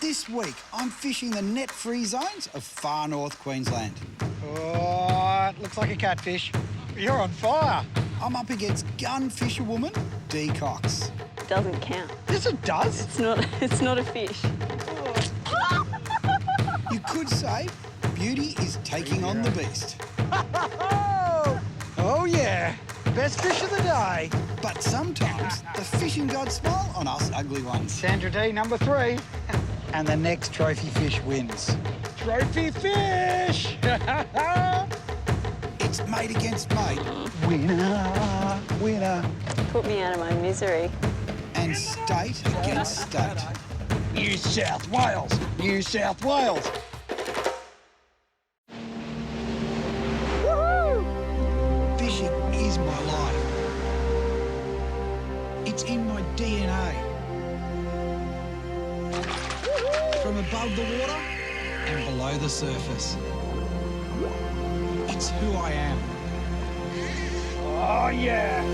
This week, I'm fishing the net-free zones of far north Queensland. Oh, it looks like a catfish. You're on fire. I'm up against gun fisherwoman Dee Cox. Doesn't count. Yes, it does. It's not a fish. You could say beauty is taking on the beast. Oh, yeah. Best fish of the day. But sometimes the fishing gods smile on us ugly ones. Sandra D, number 3. And the next trophy fish wins. Trophy fish! It's mate against mate. Winner, winner. Put me out of my misery. And state against state. New South Wales, New South Wales. Fishing is my life. It's in my DNA. From above the water and below the surface. It's who I am. Oh, yeah.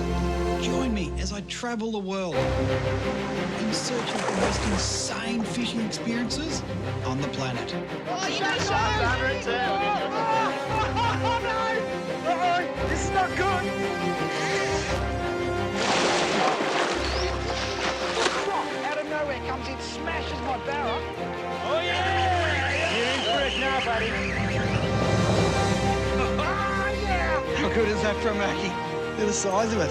Join me as I travel the world in search of the most insane fishing experiences on the planet. Oh, you got Oh, no! Uh-oh, this is not good. Out of nowhere comes in, smashes my barra. Oh, yeah! You're in for it now, buddy. Oh, yeah! How good is that from Mackie? Look at the size of it.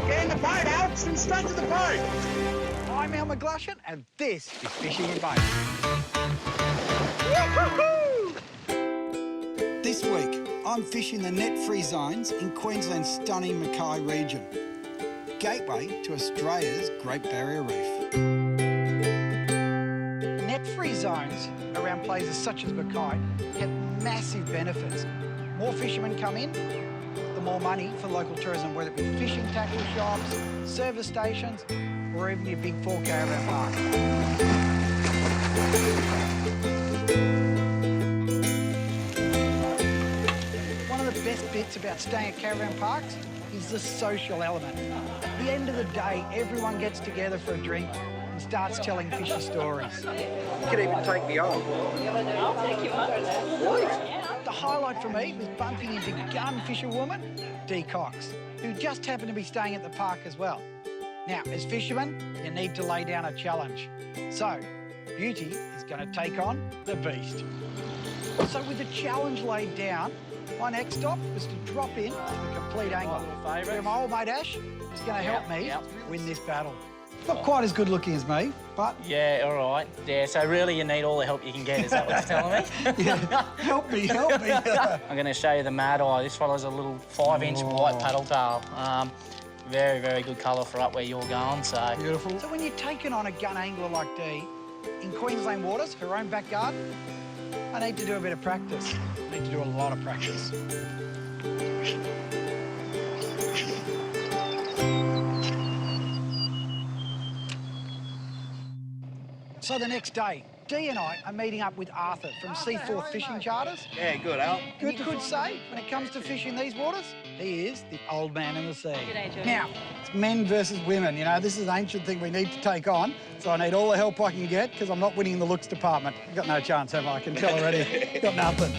Get in the boat, Alex, and straight to the boat. I'm Al McGlashan, and this is Fishing with Boat. This week, I'm fishing the net-free zones in Queensland's stunning Mackay region, gateway to Australia's Great Barrier Reef. Net-free zones around places such as Mackay have massive benefits. More fishermen come in, the more money for local tourism, whether it be fishing tackle shops, service stations, or even your big 4 caravan park. One of the best bits about staying at caravan parks is the social element. At the end of the day, everyone gets together for a drink and starts telling fishy stories. You could even take me on. I'll take you on. Really? The highlight for me was bumping into gun fisherwoman Dee Cox, who just happened to be staying at the park as well. Now, as fishermen, you need to lay down a challenge. So, Beauty is going to take on the beast. So with the challenge laid down, my next stop was to drop in to the complete angle. Where my old mate Ash is going to help me win this battle. Not quite as good looking as me, but... Yeah, all right. Yeah, so really you need all the help you can get, is that what you're telling me? Yeah, help me, help me. I'm going to show you the Mad Eye. This follows a little 5-inch white paddle tail. Very, very good colour for up where you're going, so... Beautiful. So when you're taking on a gun angler like Dee, in Queensland waters, her own backyard, I need to do a bit of practice. I need to do a lot of practice. So the next day, Dee and I are meeting up with Arthur from Seaforth Fishing Charters. Yeah, good, Al. And you could say, when it comes to fishing these waters, he is the old man in the sea. G'day, Joe. Now, it's men versus women, you know, this is an ancient thing we need to take on, so I need all the help I can get, because I'm not winning in the looks department. I've got no chance, have I? I can tell already. Got nothing.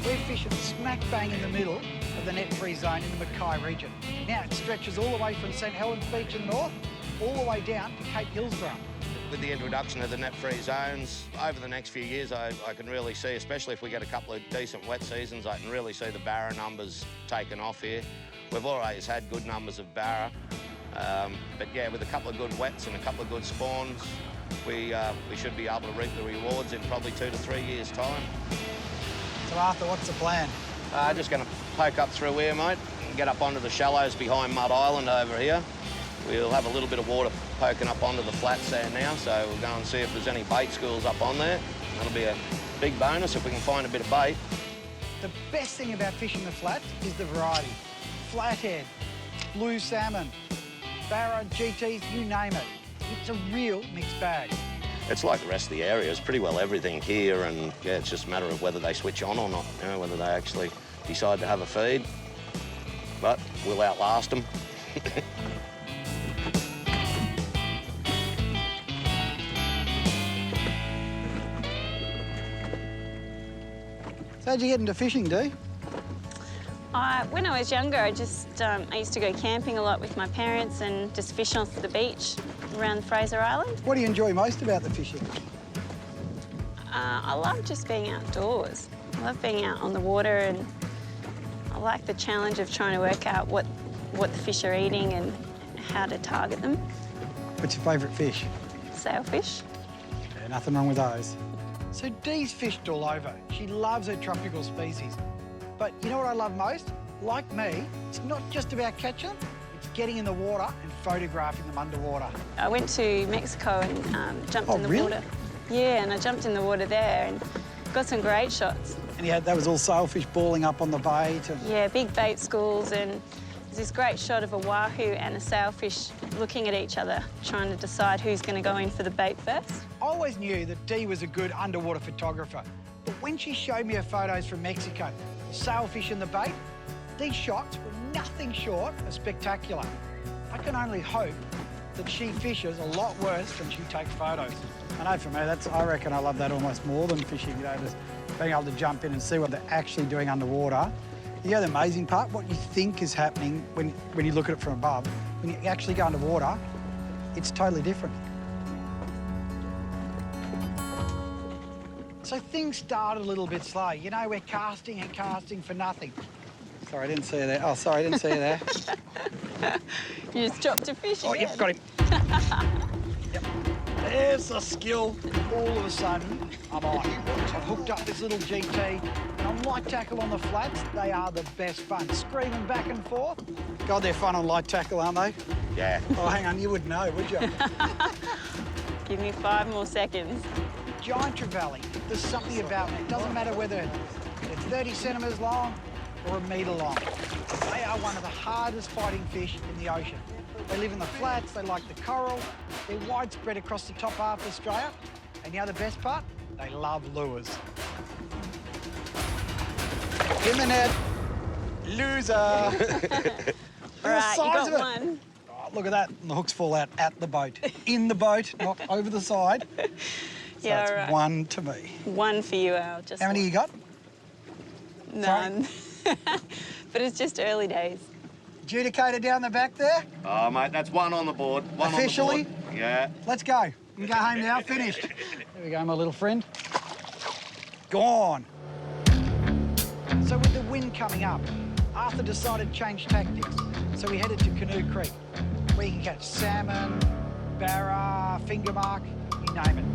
We're fishing smack bang in the middle of the net-free zone in the Mackay region. Now, it stretches all the way from St Helens Beach in the north, all the way down to Cape Hillsborough. With the introduction of the net-free zones, over the next few years, I can really see, especially if we get a couple of decent wet seasons, I can really see the barra numbers taking off here. We've always had good numbers of barra, but yeah, with a couple of good wets and a couple of good spawns, we should be able to reap the rewards in probably 2 to 3 years' time. So, Arthur, what's the plan? Just going to poke up through here, mate, and get up onto the shallows behind Mud Island over here. We'll have a little bit of water poking up onto the flats there now, so we'll go and see if there's any bait schools up on there. That'll be a big bonus if we can find a bit of bait. The best thing about fishing the flats is the variety. Flathead, blue salmon, barra, GTs, you name it. It's a real mixed bag. It's like the rest of the area. It's pretty well everything here, and yeah, it's just a matter of whether they switch on or not, you know, whether they actually decide to have a feed. But we'll outlast them. How'd you get into fishing, Dee? When I was younger, I used to go camping a lot with my parents and just fish off the beach around Fraser Island. What do you enjoy most about the fishing? I love just being outdoors. I love being out on the water, and I like the challenge of trying to work out what the fish are eating and how to target them. What's your favourite fish? Sailfish. Yeah, nothing wrong with those. So Dee's fished all over. She loves her tropical species. But you know what I love most? Like me, it's not just about catching them, it's getting in the water and photographing them underwater. I went to Mexico and jumped in the really? water. Yeah, and I jumped in the water there and got some great shots. And that was all sailfish balling up on the bait. And... Yeah, big bait schools, and there's this great shot of a wahoo and a sailfish looking at each other, trying to decide who's going to go in for the bait first. I always knew that Dee was a good underwater photographer, but when she showed me her photos from Mexico, the sailfish and the bait, these shots were nothing short of spectacular. I can only hope that she fishes a lot worse than she takes photos. I know for me, I reckon I love that almost more than fishing, you know, just being able to jump in and see what they're actually doing underwater. You know the amazing part? What you think is happening when you look at it from above, when you actually go underwater, it's totally different. So things started a little bit slow. You know, we're casting and casting for nothing. Sorry, I didn't see you there. Oh, sorry, I didn't see you there. You just dropped a fish again. Oh, yep, got him. Yep. There's the skill. All of a sudden, I'm on. I've hooked up this little GT, and on light tackle on the flats, they are the best fun. Screaming back and forth. God, they're fun on light tackle, aren't they? Yeah. Oh, hang on, you wouldn't know, would you? Give me 5 more seconds. Giant trevally, there's something about it. It doesn't matter whether it's 30 centimetres long or a metre long. They are one of the hardest fighting fish in the ocean. They live in the flats, they like the coral, they're widespread across the top half of Australia. And you know the best part? They love lures. In the net. Loser. All right, you got one. Oh, look at that. And the hooks fall out at the boat. In the boat, not over the side. So Yeah, it's all right. 1 to me. 1 for you, Al. Just How many you got? None. But it's just early days. Adjudicator down the back there. Oh, mate, that's 1 on the board. One Officially? on the board. Yeah. Let's go. You can go home now, finished. There we go, my little friend. Gone. So with the wind coming up, Arthur decided to change tactics. So we headed to Canoe Creek, where you can catch salmon, barra, finger mark, you name it.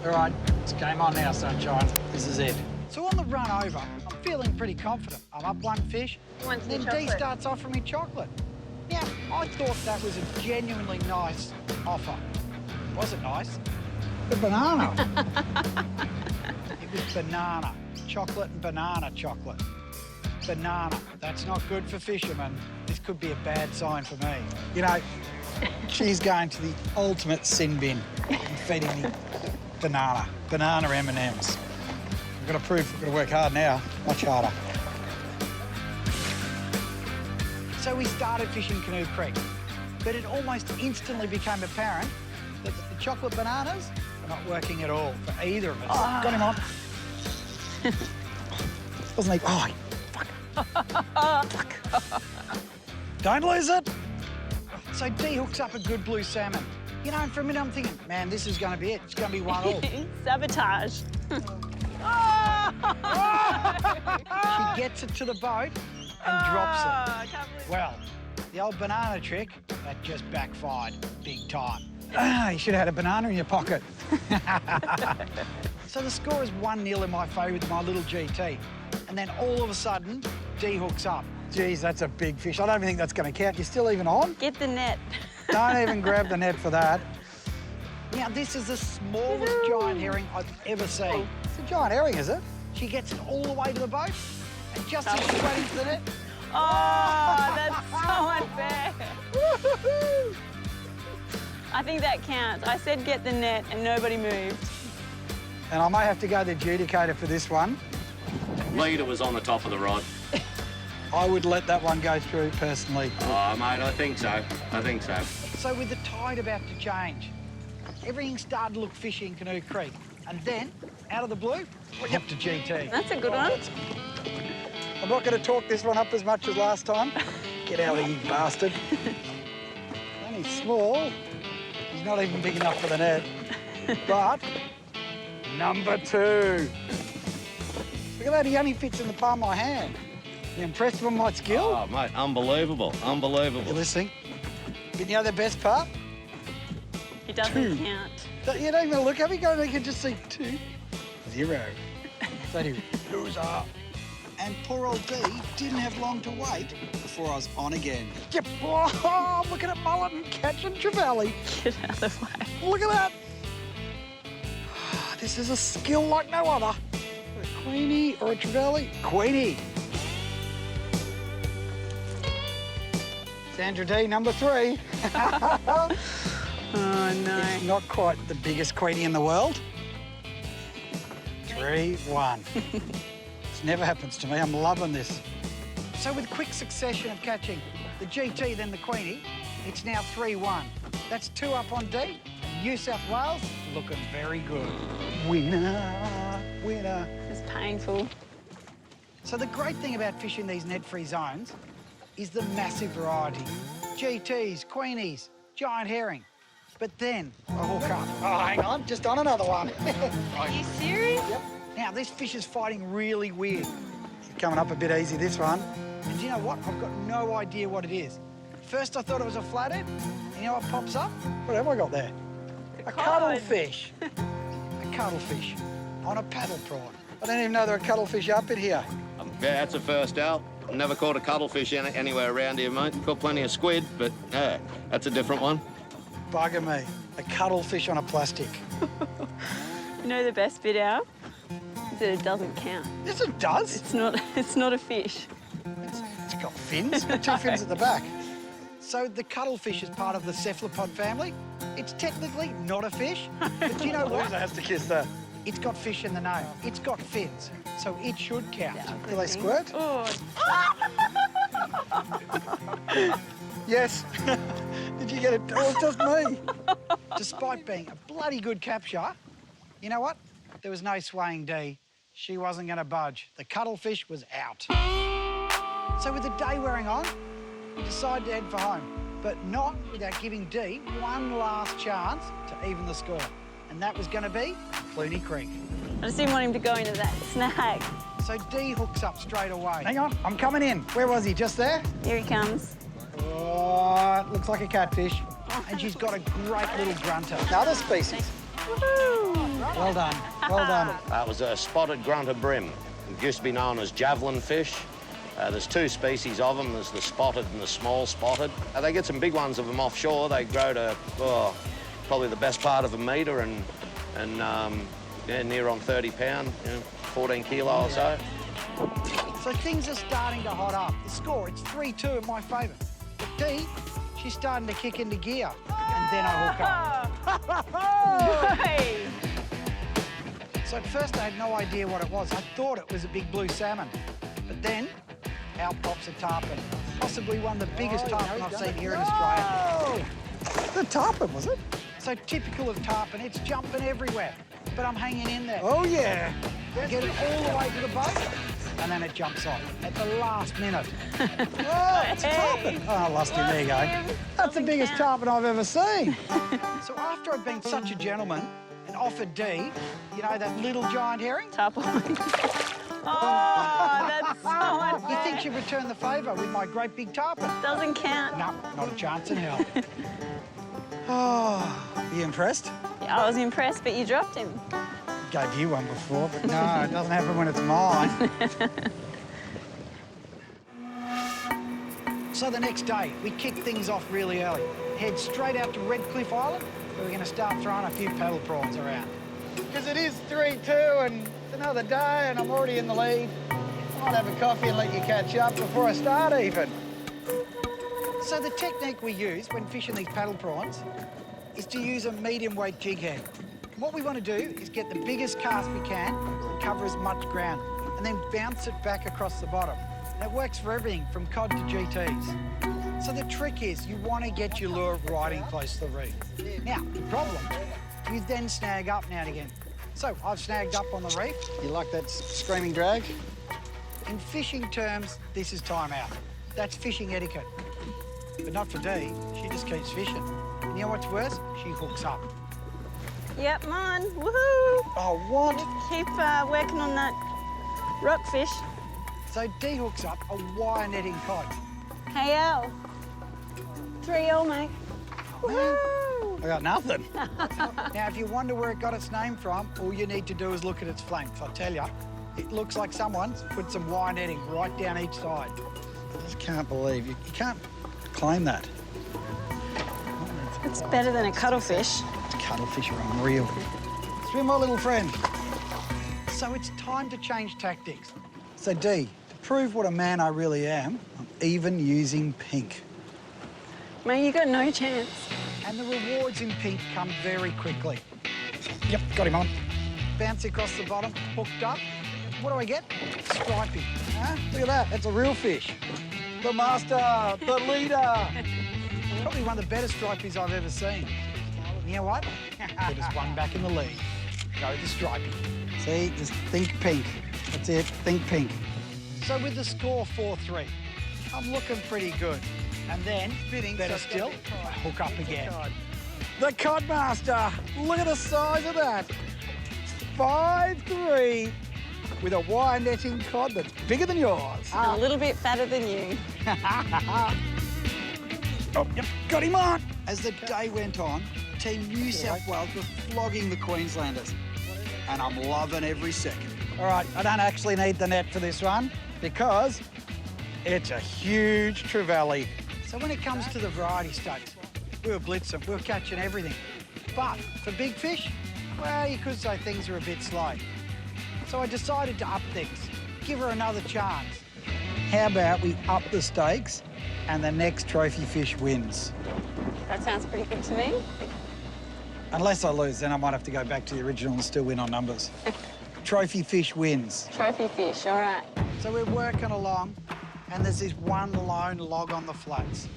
All right, it's game on now, sunshine. This is it. So on the run over, I'm feeling pretty confident. I'm up 1 fish, Want and some then Dee chocolate? starts offering me chocolate. Now, I thought that was a genuinely nice offer. Was it nice? The banana. It was banana. Chocolate and banana chocolate. Banana. That's not good for fishermen. This could be a bad sign for me. You know, she's going to the ultimate sin bin and feeding me banana. Banana M&Ms. We've got to prove we've got to work hard now. Much harder. So we started fishing Canoe Creek, but it almost instantly became apparent that the chocolate bananas are not working at all for either of us. Oh. Got him on. Wasn't he? Oh, fuck. Don't lose it. So Dee hooks up a good blue salmon. You know, and for a minute I'm thinking, man, this is going to be it. It's going to be 1 all. Sabotage. She gets it to the boat and drops it. I can't believe Well, the old banana trick, that just backfired big time. You should have had a banana in your pocket. So the score is 1-0 in my favour with my little GT. And then all of a sudden, Dee hooks up. Geez, that's a big fish. I don't even think that's going to count. You're still even on? Get the net. Don't even grab the net for that. Now, this is the smallest giant herring I've ever seen. It's a giant herring, is it? She gets it all the way to the boat, and just as she's waiting for the net, Oh, that's so unfair. woohoo! I think that counts. I said get the net and nobody moved. And I may have to go to the adjudicator for this one. Leader was on the top of the rod. I would let that one go through personally. Oh, mate, I think so. I think so. So with the tide about to change, everything started to look fishy in Canoe Creek. And then, out of the blue, we're up to GT. That's a good one. I'm not going to talk this one up as much as last time. Get out of here, you bastard. Only small. He's not even big enough for the net. But number 2. Look at that, he only fits in the palm of my hand. You impressed with my skill? Oh, mate, unbelievable, unbelievable. You're listening? But you know the best part? It doesn't count. You don't even look at me, you can just see 2, 0. So do loser. And poor old D didn't have long to wait before I was on again. Yep. Oh, I'm looking at mullet and catching trevally. Get out of the way. Look at that. This is a skill like no other. A queenie or a trevally? Queenie. Sandra D, number 3. Oh, no. It's not quite the biggest queenie in the world. 3-1. This never happens to me. I'm loving this. So with quick succession of catching the GT, then the queenie, it's now 3-1. That's 2 up on D. And New South Wales looking very good. Winner, winner. It's painful. So the great thing about fishing these net-free zones is the massive variety. GTs, queenies, giant herring. But then I hook up. Oh, hang on, just on another one. Are you serious? Yep. Now, this fish is fighting really weird. Coming up a bit easy, this one. And you know what? I've got no idea what it is. First, I thought it was a flathead. And you know what pops up? What have I got there? A cuttlefish. A cuttlefish on a paddle prawn. I didn't even know there were cuttlefish up in here. Yeah, that's a first out. Never caught a cuttlefish anywhere around here, mate. Caught plenty of squid, but yeah, that's a different one. Bugger me. A cuttlefish on a plastic. You know the best bit, Al? Is that it doesn't count. Yes, it does. It's not a fish. It's got fins. It's got 2 fins at the back. So the cuttlefish is part of the cephalopod family. It's technically not a fish, but you know what? Loser has to kiss that. It's got fish in the name. It's got fins, so it should count. Yeah, Do they squirt? Oh. Yes. Did you get it? Oh, it's just me. Despite being a bloody good capture, you know what? There was no swaying D. She wasn't going to budge. The cuttlefish was out. So with the day wearing on, we decided to head for home, but not without giving D one last chance to even the score. And that was going to be Clunie Creek. I just didn't want him to go into that snag. So D hooks up straight away. Hang on, I'm coming in. Where was he? Just there? Here he comes. Oh, it looks like a catfish. And she's got a great little grunter. Another species. Woohoo! Well done, well done. That was a spotted grunter brim. It used to be known as javelin fish. There's 2 species of them. There's the spotted and the small spotted. They get some big ones of them offshore. They grow to probably the best part of a metre and yeah, near on 30 pound, 14 kilo or so. So things are starting to hot up. The score, it's 3-2 in my favour. But D, she's starting to kick into gear. And then I hook up. Hey! So at first I had no idea what it was. I thought it was a big blue salmon. But then, out pops a tarpon. Possibly one of the biggest tarpon I've seen here in Australia. The tarpon, was it? So typical of tarpon, it's jumping everywhere. But I'm hanging in there. Oh, yeah. Get it all the way to the boat, and then it jumps off at the last minute. Oh, it's a tarpon. Oh, I lost him. There you go. That's the biggest tarpon I've ever seen. So after I'd been such a gentleman and offered D, you know, that little giant herring? Tarpon. Oh, that's so unfair. You think she'd return the favour with my great big tarpon? Doesn't count. No, not a chance in hell. Oh, you impressed? Yeah, I was impressed, but you dropped him. Gave you one before, but no, it doesn't happen when it's mine. So the next day, we kick things off really early. Head straight out to Redcliffe Island, where we're going to start throwing a few paddle prawns around. Because it is 3-2 and it's another day and I'm already in the lead. I might have a coffee and let you catch up before I start even. So the technique we use when fishing these paddle prawns is to use a medium weight jig head. What we want to do is get the biggest cast we can and cover as much ground and then bounce it back across the bottom. And it works for everything from cod to GTs. So the trick is you want to get your lure riding close to the reef. Now, the problem, you then snag up now and again. So I've snagged up on the reef. You like that screaming drag? In fishing terms, this is time out. That's fishing etiquette. But not for Dee. She just keeps fishing. And you know what's worse? She hooks up. Yep, I'm on. Woohoo! Oh, what? Keep working on that rockfish. So Dee hooks up a wire netting cod. Hey, Al. 3-all, mate. Woohoo! I got nothing. Now, if you wonder where it got its name from, all you need to do is look at its flanks. I tell you, it looks like someone's put some wire netting right down each side. I just can't believe you can't claim that. It's better than a cuttlefish. Cuttlefish are unreal. Swim, my little friend. So it's time to change tactics. So Dee, to prove what a man I really am, I'm even using pink. Mate, you got no chance. And the rewards in pink come very quickly. Yep, got him on. Bounce across the bottom, hooked up. What do I get? Stripey. Huh? Look at that, that's a real fish. The master, the leader. Probably one of the better stripies I've ever seen. You know what? Put us one back in the lead. Go the stripey. See, just think pink. That's it, think pink. So with the score 4-3, I'm looking pretty good. And then, better still, I hook up again. The cod master, look at the size of that. 5'3", with a wire netting cod that's bigger than yours. And a little bit fatter than you. Oh, yep, got him on. As the day went on, Team New South Wales were flogging the Queenslanders. And I'm loving every second. All right, I don't actually need the net for this one because it's a huge trevally. So when it comes to the variety stakes, we were blitzing, we were catching everything. But for big fish, well, you could say things are a bit slow. So I decided to up things, give her another chance. How about we up the stakes and the next trophy fish wins? That sounds pretty good to me. Unless I lose, then I might have to go back to the original and still win on numbers. Trophy fish wins. Trophy fish, all right. So we're working along, and there's this one lone log on the flats.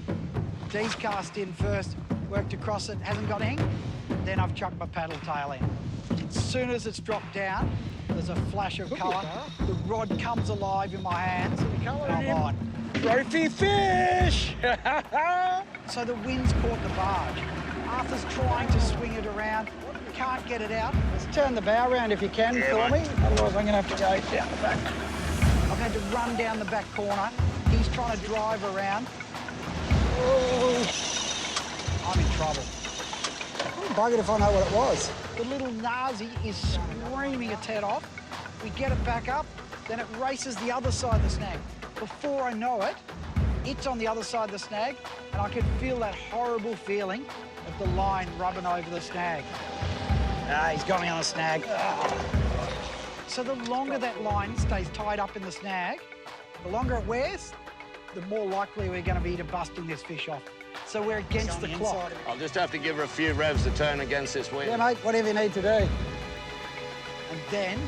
Dee's cast in first, worked across it, hasn't got anything. Then I've chucked my paddle tail in. As soon as it's dropped down, there's a flash of colour. The rod comes alive in my hands, and I'm on. Trophy fish! So the wind's caught the barge. Arthur's trying to swing it around, can't get it out. Let's turn the bow around if you can for me. Otherwise, I'm going to have to go down the back. I've had to run down the back corner. He's trying to drive around. Oh. I'm in trouble. I'm buggered if I know what it was. The little Nazi is screaming its head off. We get it back up, then it races the other side of the snag. Before I know it, it's on the other side of the snag, and I can feel that horrible feeling of the line rubbing over the snag. Ah, he's got me on a snag. So the longer that line stays tied up in the snag, the longer it wears, the more likely we're going to be to busting this fish off. So we're against the clock. I'll just have to give her a few revs to turn against this wind. Yeah, mate, whatever you need to do. And then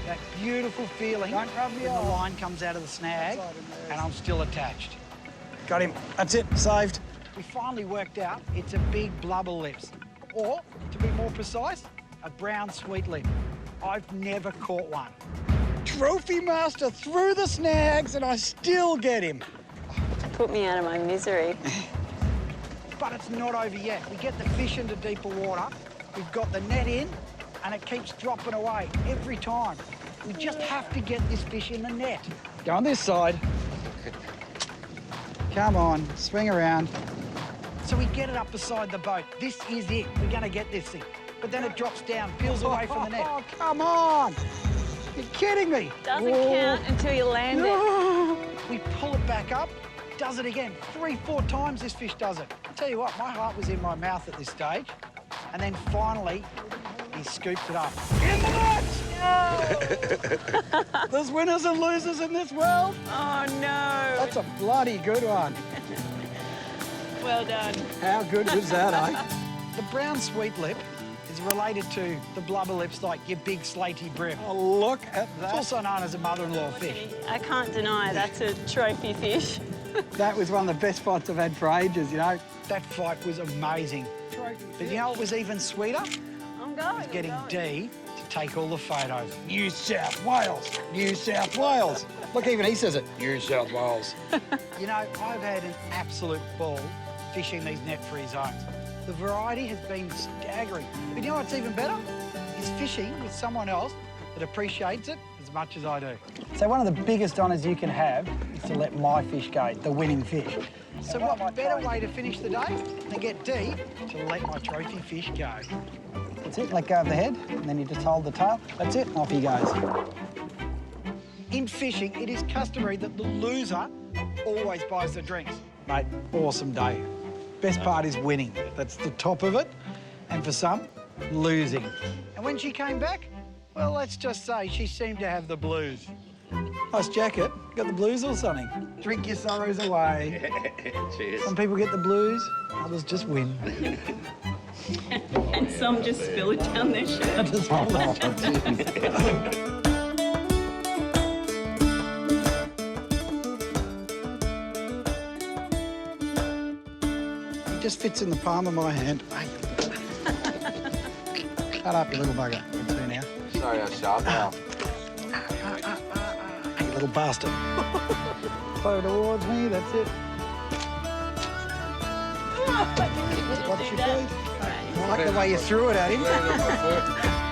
that beautiful feeling Don't rub me when the off. line comes out of the snag and I'm still attached. Got him. That's it, saved. We finally worked out it's a big blubber lips, or to be more precise, a brown sweet lip. I've never caught one. Trophy master through the snags and I still get him. Put me out of my misery. But it's not over yet. We get the fish into deeper water, we've got the net in, and it keeps dropping away every time. We just have to get this fish in the net. Go on this side. Come on, swing around. So we get it up beside the boat. This is it. We're going to get this thing. But then it drops down, peels away from the net. Oh, come on. You're kidding me. Doesn't count until you land it. We pull it back up, does it again. 3-4 times this fish does it. I tell you what, my heart was in my mouth at this stage. And then finally, he scoops it up. In the net! There's winners and losers in this world. Oh, no. That's a bloody good one. Well done. How good was that, eh? The brown sweet lip is related to the blubber lips, like your big slaty brim. Oh, look at It's that. also known as a mother-in-law fish. I can't deny that's a trophy fish. That was one of the best fights I've had for ages, you know. That fight was amazing. But you know what was even sweeter? I'm going. Getting Dee to take all the photos. New South Wales, New South Wales. Look, even he says it, New South Wales. You know, I've had an absolute ball fishing these net-free zones. The variety has been staggering. But you know what's even better? Is fishing with someone else that appreciates it as much as I do. So one of the biggest honours you can have is to let my fish go, the winning fish. So what better way to finish the day than get deep to let my trophy fish go? That's it, let go of the head, and then you just hold the tail. That's it, off he goes. In fishing, it is customary that the loser always buys the drinks. Mate, awesome day. Best part is winning. That's the top of it. And for some, losing. And when she came back, well, let's just say she seemed to have the blues. Nice jacket. Got the blues or something? Drink your sorrows away. Cheers. Some people get the blues, others just win. And some just spill it down their shirt. Just hold on. It just fits in the palm of my hand. Shut up, you little bugger. It's me now. Sorry, I sharp now. You little bastard. Flow towards me, that's it. Watch your feet. I like the way you threw it at him.